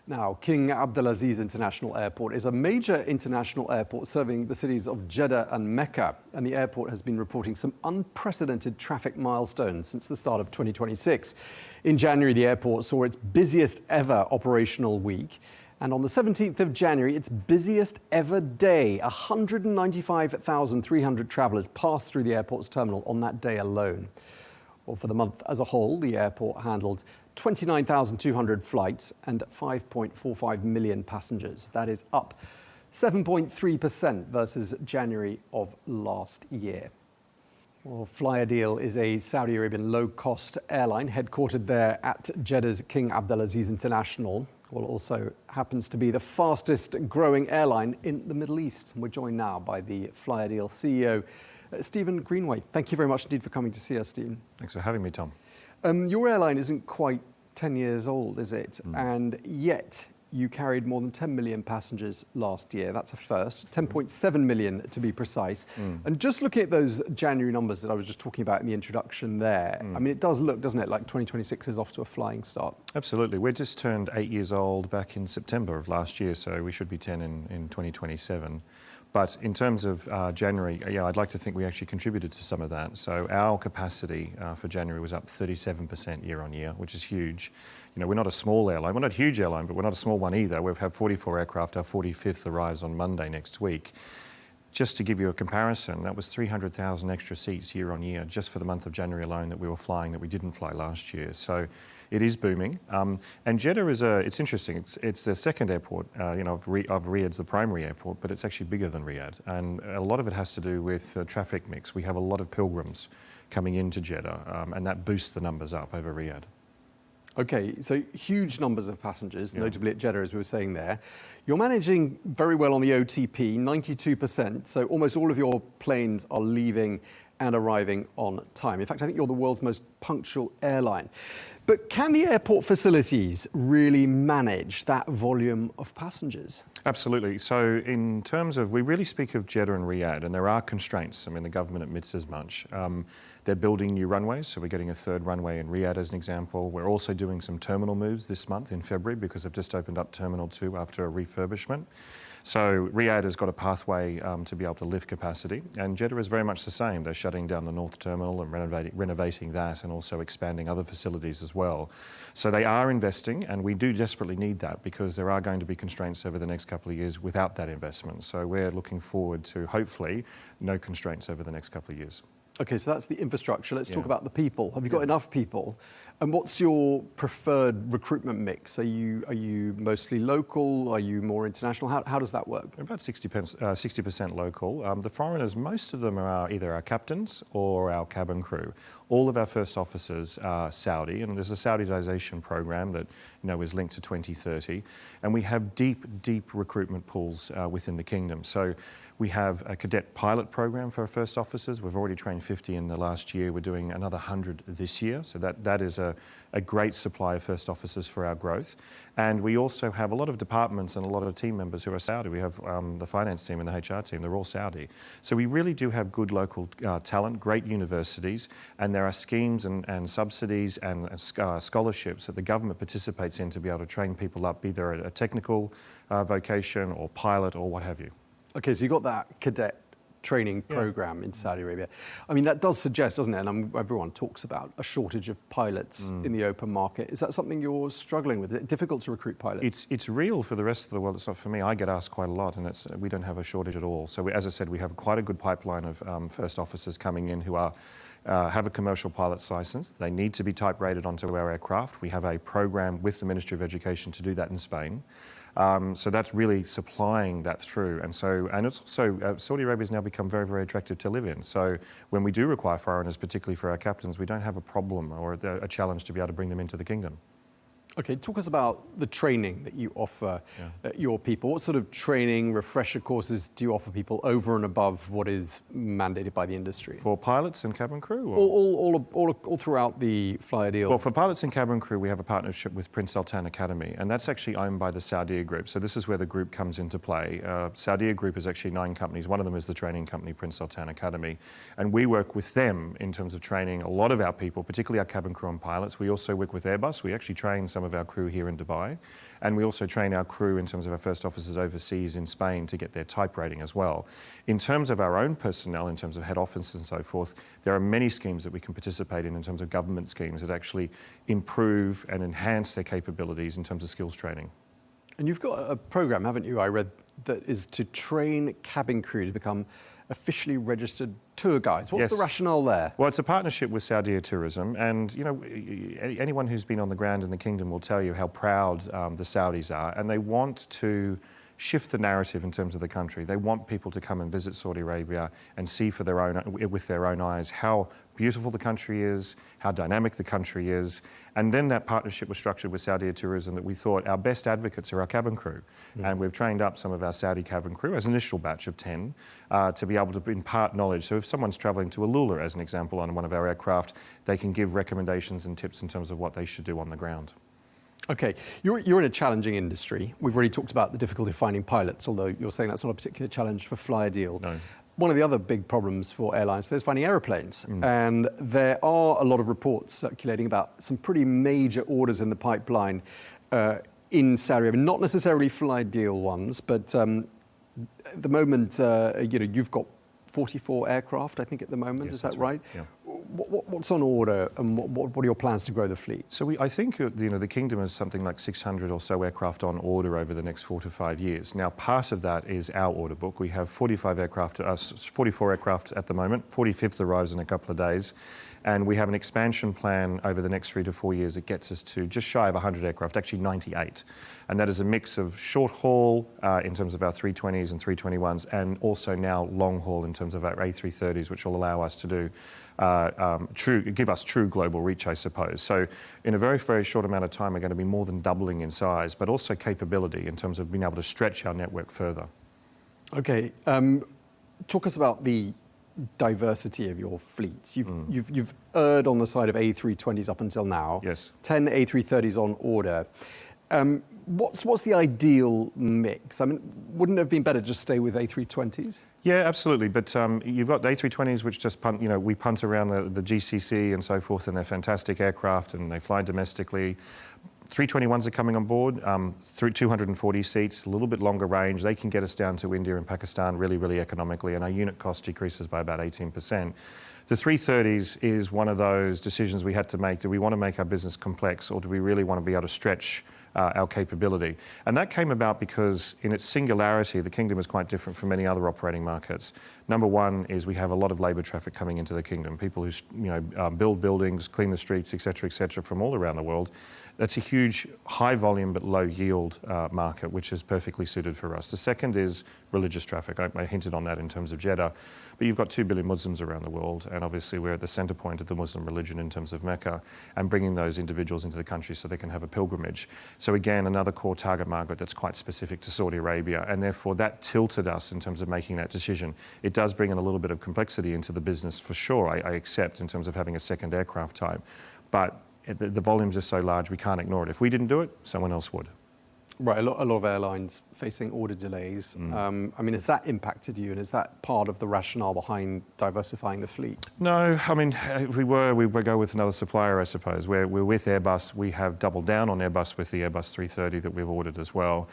Now, King Abdulaziz International Airport is a major international airport serving the cities of Jeddah and Mecca, and the airport has been reporting some unprecedented traffic milestones since the start of 2026. In January, the airport saw its busiest ever operational week, and on the 17th of January, its busiest ever day. 195,300 travellers passed through the airport's terminal on that day alone. Well, for the month as a whole, the airport handled 29,200 flights and 5.45 million passengers. That is up 7.3% versus January of last year. Well, Flyadeal is a Saudi Arabian low-cost airline headquartered there at Jeddah's King Abdulaziz International. Well, also happens to be the fastest growing airline in the Middle East. We're joined now by the Flyadeal CEO, Steven Greenway. Thank you very much indeed for coming to see us, Steven. Thanks for having me, Tom. Your airline isn't quite 10 years old, is it? And yet you carried more than 10 million passengers last year. That's a first, 10.7 million to be precise. And just looking at those January numbers that I was just talking about in the introduction there, I mean, it does look, doesn't it, like 2026 is off to a flying start. Absolutely. We just turned 8 years old back in September of last year, so we should be 10 in 2027. But in terms of January, yeah, I'd like to think we actually contributed to some of that. So our capacity for January was up 37% year on year, which is huge. You know, we're not a small airline. We're not a huge airline, but we're not a small one either. We've had 44 aircraft. Our 45th arrives on Monday next week. Just to give you a comparison, that was 300,000 extra seats year on year just for the month of January alone that we were flying that we didn't fly last year. So it is booming. And Jeddah is it's interesting. It's the second airport, of Riyadh's the primary airport, but it's actually bigger than Riyadh. And a lot of it has to do with traffic mix. We have a lot of pilgrims coming into Jeddah, and that boosts the numbers up over Riyadh. Okay, so huge numbers of passengers, notably at Jeddah, as we were saying there. You're managing very well on the OTP, 92%, so almost all of your planes are leaving and arriving on time. In fact, I think you're the world's most punctual airline. But can the airport facilities really manage that volume of passengers? Absolutely. So in terms of, we really speak of Jeddah and Riyadh, and there are constraints. I mean, the government admits as much. They're building new runways, so we're getting a third runway in Riyadh as an example. We're also doing some terminal moves this month in February because they've just opened up Terminal 2 after a refurbishment. So Riyadh has got a pathway to be able to lift capacity, and Jeddah is very much the same. They're shutting down the North Terminal and renovating that, and also expanding other facilities as well. So they are investing, and we do desperately need that because there are going to be constraints over the next couple of years without that investment. So we're looking forward to, hopefully, no constraints over the next couple of years. Okay, so that's the infrastructure. Let's talk about the people. Have you got enough people? And what's your preferred recruitment mix? Are you mostly local? Are you more international? How does that work? About 60% local. The foreigners, most of them are either our captains or our cabin crew. All of our first officers are Saudi, and there's a Saudization program that is linked to 2030. And we have deep recruitment pools within the kingdom. So we have a cadet pilot program for our first officers. We've already trained 50 in the last year. We're doing another 100 this year. So that is a great supply of first officers for our growth. And we also have a lot of departments and a lot of team members who are Saudi. We have the finance team and the HR team. They're all Saudi. So we really do have good local talent, great universities, and there are schemes and subsidies and scholarships that the government participates in to be able to train people up, either a technical vocation or pilot or what have you. Okay, so you've got that cadet training program in Saudi Arabia. I mean, that does suggest, doesn't it, and everyone talks about a shortage of pilots in the open market. Is that something you're struggling with? Is it difficult to recruit pilots? It's real for the rest of the world. It's not for me. I get asked quite a lot, and we don't have a shortage at all. So as I said, we have quite a good pipeline of first officers coming in who have a commercial pilot's license. They need to be type rated onto our aircraft. We have a program with the Ministry of Education to do that in Spain. So that's really supplying that through. And it's also, Saudi Arabia has now become very, very attractive to live in. So when we do require foreigners, particularly for our captains, we don't have a problem or a challenge to be able to bring them into the kingdom. Okay, talk us about the training that you offer your people. What sort of training, refresher courses do you offer people over and above what is mandated by the industry? For pilots and cabin crew? All throughout the Flyadeal. Well, for pilots and cabin crew, we have a partnership with Prince Sultan Academy, and that's actually owned by the Saudia Group. So this is where the group comes into play. Saudia Group is actually 9 companies. One of them is the training company, Prince Sultan Academy. And we work with them in terms of training a lot of our people, particularly our cabin crew and pilots. We also work with Airbus. We actually train some some of our crew here in Dubai. And we also train our crew in terms of our first officers overseas in Spain to get their type rating as well. In terms of our own personnel, in terms of head office and so forth, there are many schemes that we can participate in terms of government schemes that actually improve and enhance their capabilities in terms of skills training. And you've got a program, haven't you, I read, that is to train cabin crew to become officially registered tour guides. What's the rationale there? Well, it's a partnership with Saudi Tourism, and you know, anyone who's been on the ground in the kingdom will tell you how proud the Saudis are, and they want to shift the narrative in terms of the country. They want people to come and visit Saudi Arabia and see for their own, with their own eyes, how beautiful the country is, how dynamic the country is. And then that partnership was structured with Saudi Tourism that we thought our best advocates are our cabin crew. And we've trained up some of our Saudi cabin crew as an initial batch of 10 to be able to impart knowledge. So if someone's traveling to Alula, as an example, on one of our aircraft, they can give recommendations and tips in terms of what they should do on the ground. Okay, you're in a challenging industry. We've already talked about the difficulty of finding pilots, although you're saying that's not a particular challenge for Flyadeal. No. One of the other big problems for airlines is finding aeroplanes. And there are a lot of reports circulating about some pretty major orders in the pipeline in Saudi Arabia, not necessarily Flyadeal ones, but at the moment, you've got 44 aircraft, I think, at the moment. Yes, is that right? right? Yeah. What's on order, and what are your plans to grow the fleet? So I think the kingdom has something like 600 or so aircraft on order over the next 4 to 5 years. Now, part of that is our order book. We have 44 aircraft at the moment. 45th arrives in a couple of days. And we have an expansion plan over the next 3 to 4 years that gets us to just shy of 100 aircraft, actually 98. And that is a mix of short haul in terms of our 320s and 321s, and also now long haul in terms of our A330s, which will allow us to do give us true global reach, I suppose. So in a very, very short amount of time, we're going to be more than doubling in size, but also capability in terms of being able to stretch our network further. Okay, talk us about the diversity of your fleet. You've erred on the side of A320s up until now. Yes. 10 A330s on order. What's the ideal mix? I mean, wouldn't it have been better to just stay with A320s? Yeah, absolutely. But you've got the A320s, which just punt, we punt around the GCC and so forth, and they're fantastic aircraft and they fly domestically. 321s are coming on board, through 240 seats, a little bit longer range. They can get us down to India and Pakistan really, really economically, and our unit cost decreases by about 18%. The 330s is one of those decisions we had to make. Do we want to make our business complex, or do we really want to be able to stretch our capability? And that came about because in its singularity, the kingdom is quite different from many other operating markets. Number one is we have a lot of labour traffic coming into the kingdom, people who build buildings, clean the streets, et cetera, from all around the world. That's a huge, high volume but low yield market, which is perfectly suited for us. The second is religious traffic. I hinted on that in terms of Jeddah. But you've got 2 billion Muslims around the world, and obviously we're at the centre point of the Muslim religion in terms of Mecca, and bringing those individuals into the country so they can have a pilgrimage. So again, another core target market that's quite specific to Saudi Arabia, and therefore that tilted us in terms of making that decision. It does bring in a little bit of complexity into the business for sure, I accept, in terms of having a second aircraft type. But the volumes are so large, we can't ignore it. If we didn't do it, someone else would. Right, a lot of airlines facing order delays. I mean, has that impacted you, and is that part of the rationale behind diversifying the fleet? No, I mean, if we would go with another supplier, I suppose. We're with Airbus. We have doubled down on Airbus with the Airbus 330 that we've ordered as well.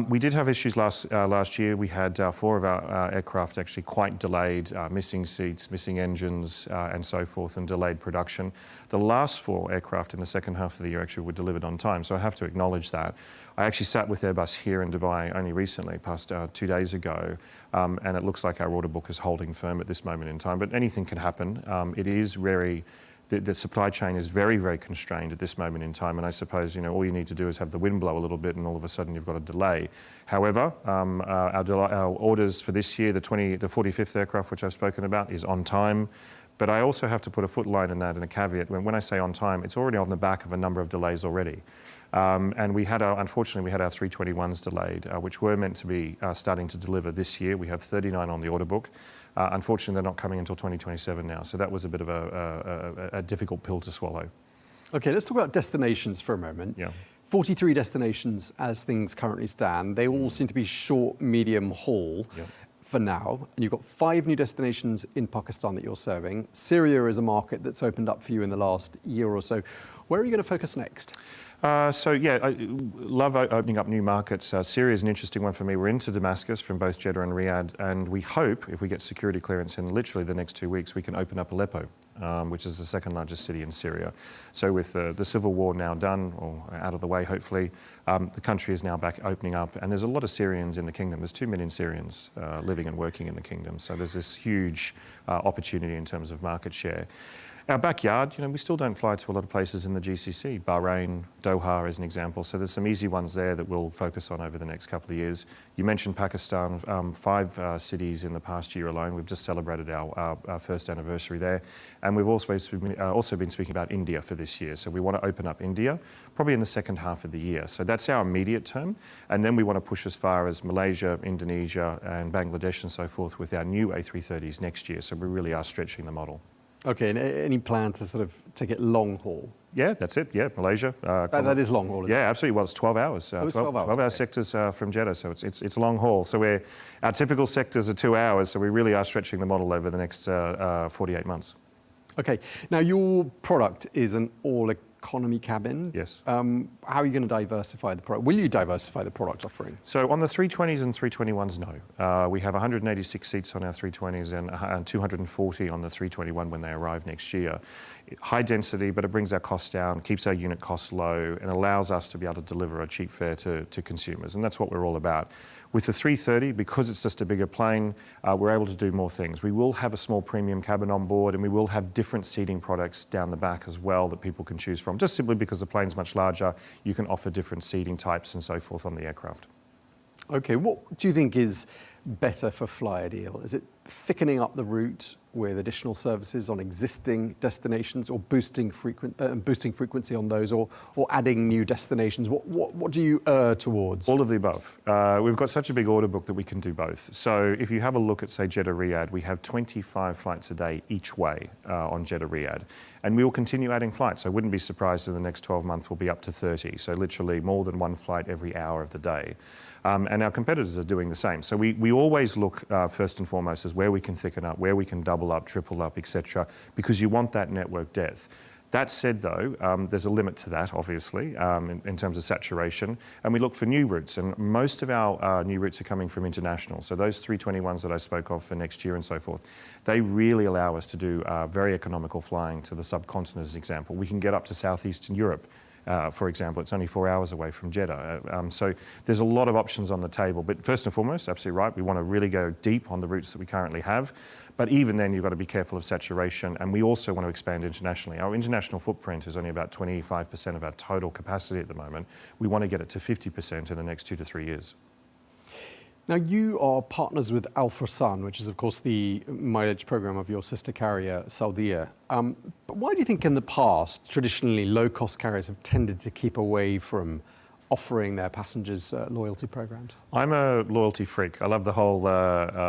We did have issues last year. We had 4 of our aircraft actually quite delayed, missing seats, missing engines, and so forth, and delayed production. The last 4 aircraft in the second half of the year actually were delivered on time, so I have to acknowledge that. I actually sat with Airbus here in Dubai only recently, past 2 days ago, and it looks like our order book is holding firm at this moment in time, but anything can happen. It is very, the supply chain is very, very constrained at this moment in time, and I suppose all you need to do is have the wind blow a little bit, and all of a sudden you've got a delay. However, our orders for this year, the 45th aircraft, which I've spoken about, is on time. But I also have to put a footline in that and a caveat. When I say on time, it's already on the back of a number of delays already. And unfortunately, we had our 321s delayed, which were meant to be starting to deliver this year. We have 39 on the order book. Unfortunately, they're not coming until 2027 now. So that was a bit of a difficult pill to swallow. Okay, let's talk about destinations for a moment. Yeah. 43 destinations as things currently stand. They all seem to be short, medium haul. Yeah. For now, and you've got 5 new destinations in Pakistan that you're serving. Syria is a market that's opened up for you in the last year or so. Where are you going to focus next? So yeah, I love opening up new markets. Syria is an interesting one for me. We're into Damascus from both Jeddah and Riyadh, and we hope, if we get security clearance in literally the next 2 weeks, we can open up Aleppo, which is the second largest city in Syria. So with the civil war now done, or out of the way hopefully, the country is now back opening up, and there's a lot of Syrians in the kingdom. There's 2 million Syrians living and working in the kingdom, so there's this huge opportunity in terms of market share. Our backyard, we still don't fly to a lot of places in the GCC. Bahrain, Doha is an example. So there's some easy ones there that we'll focus on over the next couple of years. You mentioned Pakistan, 5 cities in the past year alone. We've just celebrated our first anniversary there. And we've also been speaking about India for this year. So we want to open up India probably in the second half of the year. So that's our immediate term. And then we want to push as far as Malaysia, Indonesia and Bangladesh and so forth with our new A330s next year. So we really are stretching the model. Okay, and any plan to sort of take it long haul? Yeah, that's it. Yeah, Malaysia. That is long haul, isn't it? Yeah, absolutely. Well, it's 12 hours. 12 hours. 12-hour sectors from Jeddah, so it's long haul. So our typical sectors are 2 hours, so we really are stretching the model over the next 48 months. Okay, now your product is an all-economy cabin. Yes. How are you going to diversify the product? Will you diversify the product offering? So on the 320s and 321s, no. We have 186 seats on our 320s and 240 on the 321 when they arrive next year. High density, but it brings our costs down, keeps our unit costs low, and allows us to be able to deliver a cheap fare to consumers, and that's what we're all about. With the 330, because it's just a bigger plane, we're able to do more things. We will have a small premium cabin on board, and we will have different seating products down the back as well that people can choose from. Just simply because the plane's much larger, you can offer different seating types and so forth on the aircraft. Okay, what do you think is better for Flyadeal? Is it thickening up the route with additional services on existing destinations, or boosting frequency on those, or adding new destinations? What do you err towards? All of the above. We've got such a big order book that we can do both. So if you have a look at, say, Jeddah Riyadh, we have 25 flights a day each way on Jeddah Riyadh. And we will continue adding flights. I wouldn't be surprised in the next 12 months we'll be up to 30. So literally more than 1 flight every hour of the day. And our competitors are doing the same. So we always look first and foremost as where we can thicken up, where we can double up, triple up, etc., because you want that network depth. That said, though, there's a limit to that, obviously, in terms of saturation, and we look for new routes, and most of our new routes are coming from international. So those 321s that I spoke of for next year and so forth, they really allow us to do very economical flying to the subcontinent, as an example. We can get up to southeastern Europe. For example, it's only 4 hours away from Jeddah. So there's a lot of options on the table. But first and foremost, absolutely right, we want to really go deep on the routes that we currently have. But even then, you've got to be careful of saturation. And we also want to expand internationally. Our international footprint is only about 25% of our total capacity at the moment. We want to get it to 50% in the next 2 to 3 years. Now, you are partners with Al Fursan, which is, of course, the mileage program of your sister carrier, Saudia. But why do you think in the past, traditionally, low-cost carriers have tended to keep away from offering their passengers loyalty programs? I'm a loyalty freak. I love the whole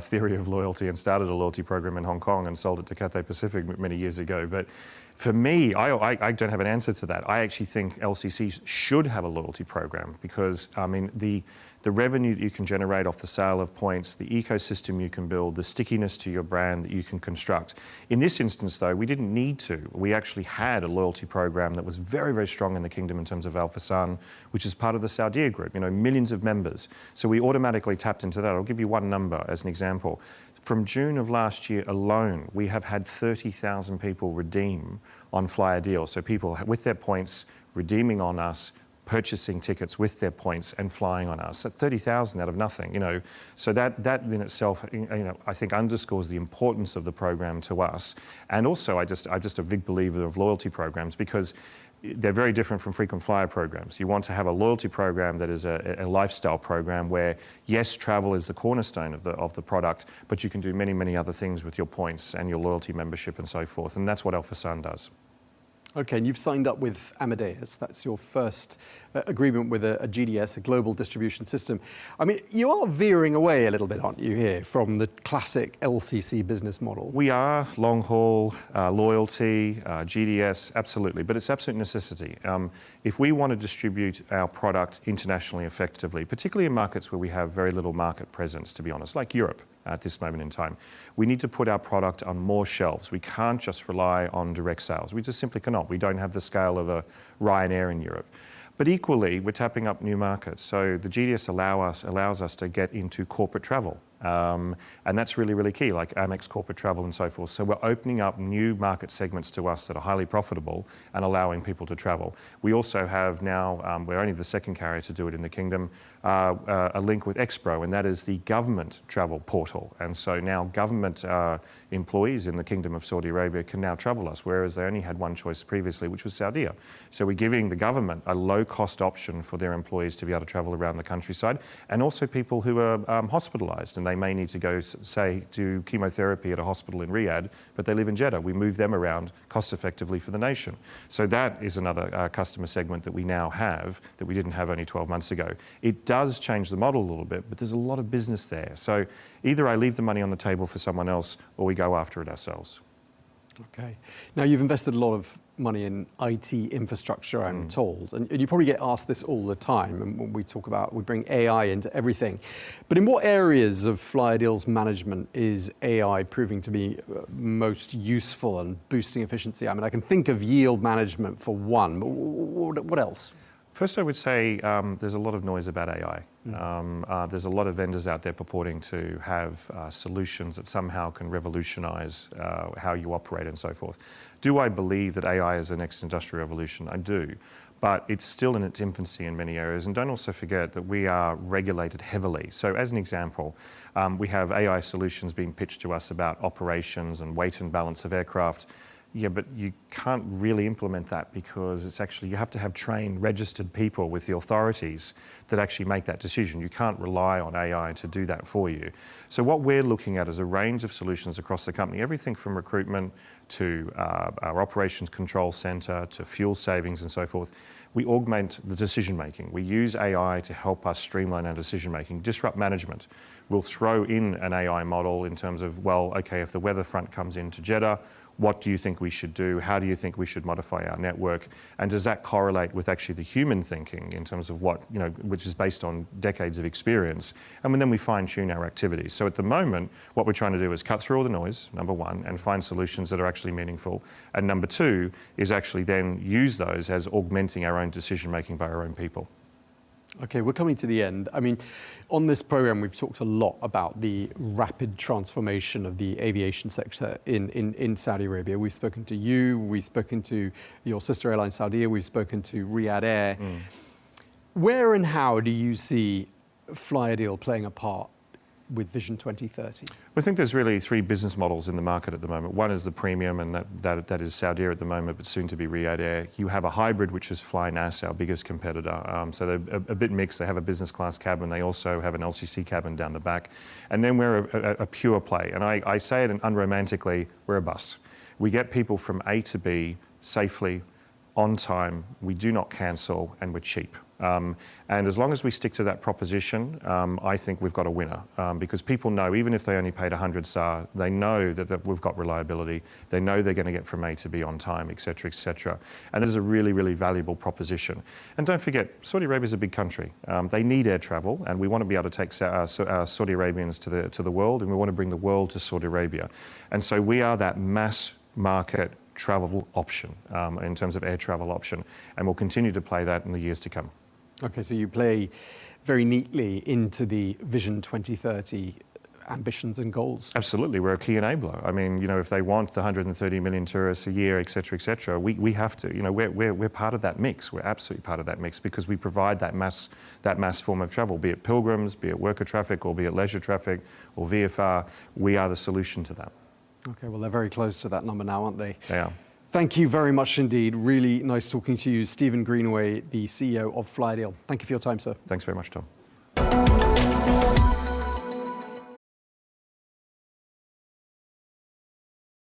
theory of loyalty, and started a loyalty program in Hong Kong and sold it to Cathay Pacific many years ago. But for me, I don't have an answer to that. I actually think LCCs should have a loyalty program because, I mean, the revenue that you can generate off the sale of points, the ecosystem you can build, the stickiness to your brand that you can construct. In this instance, though, we didn't need to. We actually had a loyalty program that was very, very strong in the kingdom in terms of Al Fursan, which is part of the Saudia group, millions of members. So we automatically tapped into that. I'll give you one number as an example. From June of last year alone, we have had 30,000 people redeem on Flyadeal. So people with their points redeeming on us, purchasing tickets with their points and flying on us. At 30,000 out of nothing, So that in itself, I think underscores the importance of the program to us. And also, I'm just a big believer of loyalty programs because they're very different from frequent flyer programs. You want to have a loyalty program that is a lifestyle program where, yes, travel is the cornerstone of the product, but you can do many, many other things with your points and your loyalty membership and so forth. And that's what Al Fursan does. Okay, and you've signed up with Amadeus. That's your first agreement with a GDS, a global distribution system. I mean, you are veering away a little bit, aren't you, here, from the classic LCC business model? We are long haul, loyalty, GDS, absolutely, but it's absolute necessity. If we want to distribute our product internationally effectively, particularly in markets where we have very little market presence, to be honest, like Europe, at this moment in time. We need to put our product on more shelves. We can't just rely on direct sales. We just simply cannot. We don't have the scale of a Ryanair in Europe. But equally, we're tapping up new markets. So the GDS allows us to get into corporate travel. And that's really, really key, like Amex corporate travel and so forth. So we're opening up new market segments to us that are highly profitable and allowing people to travel. We also have now, we're only the second carrier to do it in the kingdom, a link with Expro, and that is the government travel portal. And so now government employees in the Kingdom of Saudi Arabia can now travel us, whereas they only had one choice previously, which was Saudi. So we're giving the government a low-cost option for their employees to be able to travel around the countryside, and also people who are hospitalised, and they may need to go, say, do chemotherapy at a hospital in Riyadh, but they live in Jeddah. We move them around cost-effectively for the nation. So that is another customer segment that we now have that we didn't have only 12 months ago. It does change the model a little bit, but there's a lot of business there. So either I leave the money on the table for someone else or we go after it ourselves. Okay. Now, you've invested a lot of money in IT infrastructure, I'm told, and you probably get asked this all the time, and when we talk about, we bring AI into everything. But in what areas of Flyadeal's management is AI proving to be most useful and boosting efficiency? I mean, I can think of yield management for one, but what else? First, I would say there's a lot of noise about AI. There's a lot of vendors out there purporting to have solutions that somehow can revolutionise how you operate and so forth. Do I believe that AI is the next industrial revolution? I do. But it's still in its infancy in many areas. And don't also forget that we are regulated heavily. So as an example, we have AI solutions being pitched to us about operations and weight and balance of aircraft. Yeah, but you can't really implement that because it's actually, you have to have trained, registered people with the authorities that actually make that decision. You can't rely on AI to do that for you. So what we're looking at is a range of solutions across the company, everything from recruitment to our operations control centre to fuel savings and so forth. We augment the decision making. We use AI to help us streamline our decision making, disrupt management. We'll throw in an AI model in terms of, well, okay, if the weather front comes into Jeddah, what do you think we should do? How do you think we should modify our network? And does that correlate with actually the human thinking in terms of what, you know, which is based on decades of experience? And then we fine tune our activities. So at the moment, what we're trying to do is cut through all the noise, number one, and find solutions that are actually meaningful. And number two is actually then use those as augmenting our own decision making by our own people. Okay, we're coming to the end. I mean, on this program, we've talked a lot about the rapid transformation of the aviation sector in Saudi Arabia. We've spoken to you, we've spoken to your sister airline Saudia, we've spoken to Riyadh Air. Where and how do you see Flyadeal playing a part with Vision 2030? I think there's really three business models in the market at the moment. One is the premium, and that is Saudi at the moment, but soon to be Riyadh Air. You have a hybrid, which is Flynas, our biggest competitor. So they're a bit mixed. They have a business class cabin. They also have an LCC cabin down the back. And then we're a pure play. And I say it unromantically, we're a bus. We get people from A to B safely, on time, we do not cancel, and we're cheap. And as long as we stick to that proposition, I think we've got a winner, because people know, even if they only paid 100 SAR, they know that we've got reliability, they know they're going to get from A to B on time, et cetera, et cetera. And this is a really, really valuable proposition. And don't forget, Saudi Arabia is a big country. They need air travel, and we want to be able to take Saudi Arabians to the world, and we want to bring the world to Saudi Arabia. And so we are that mass market travel option in terms of air travel option, and we'll continue to play that in the years to come. Okay, so you play very neatly into the Vision 2030 ambitions and goals. Absolutely, we're a key enabler. I mean, you know, if they want the 130 million tourists a year, et cetera, we have to. You know, we're part of that mix. We're absolutely part of that mix because we provide that mass form of travel, be it pilgrims, be it worker traffic, or be it leisure traffic, or VFR. We are the solution to that. Okay, well, they're very close to that number now, aren't they? They are. Thank you very much indeed. Really nice talking to you, Steven Greenway, the CEO of Flyadeal. Thank you for your time, sir. Thanks very much, Tom.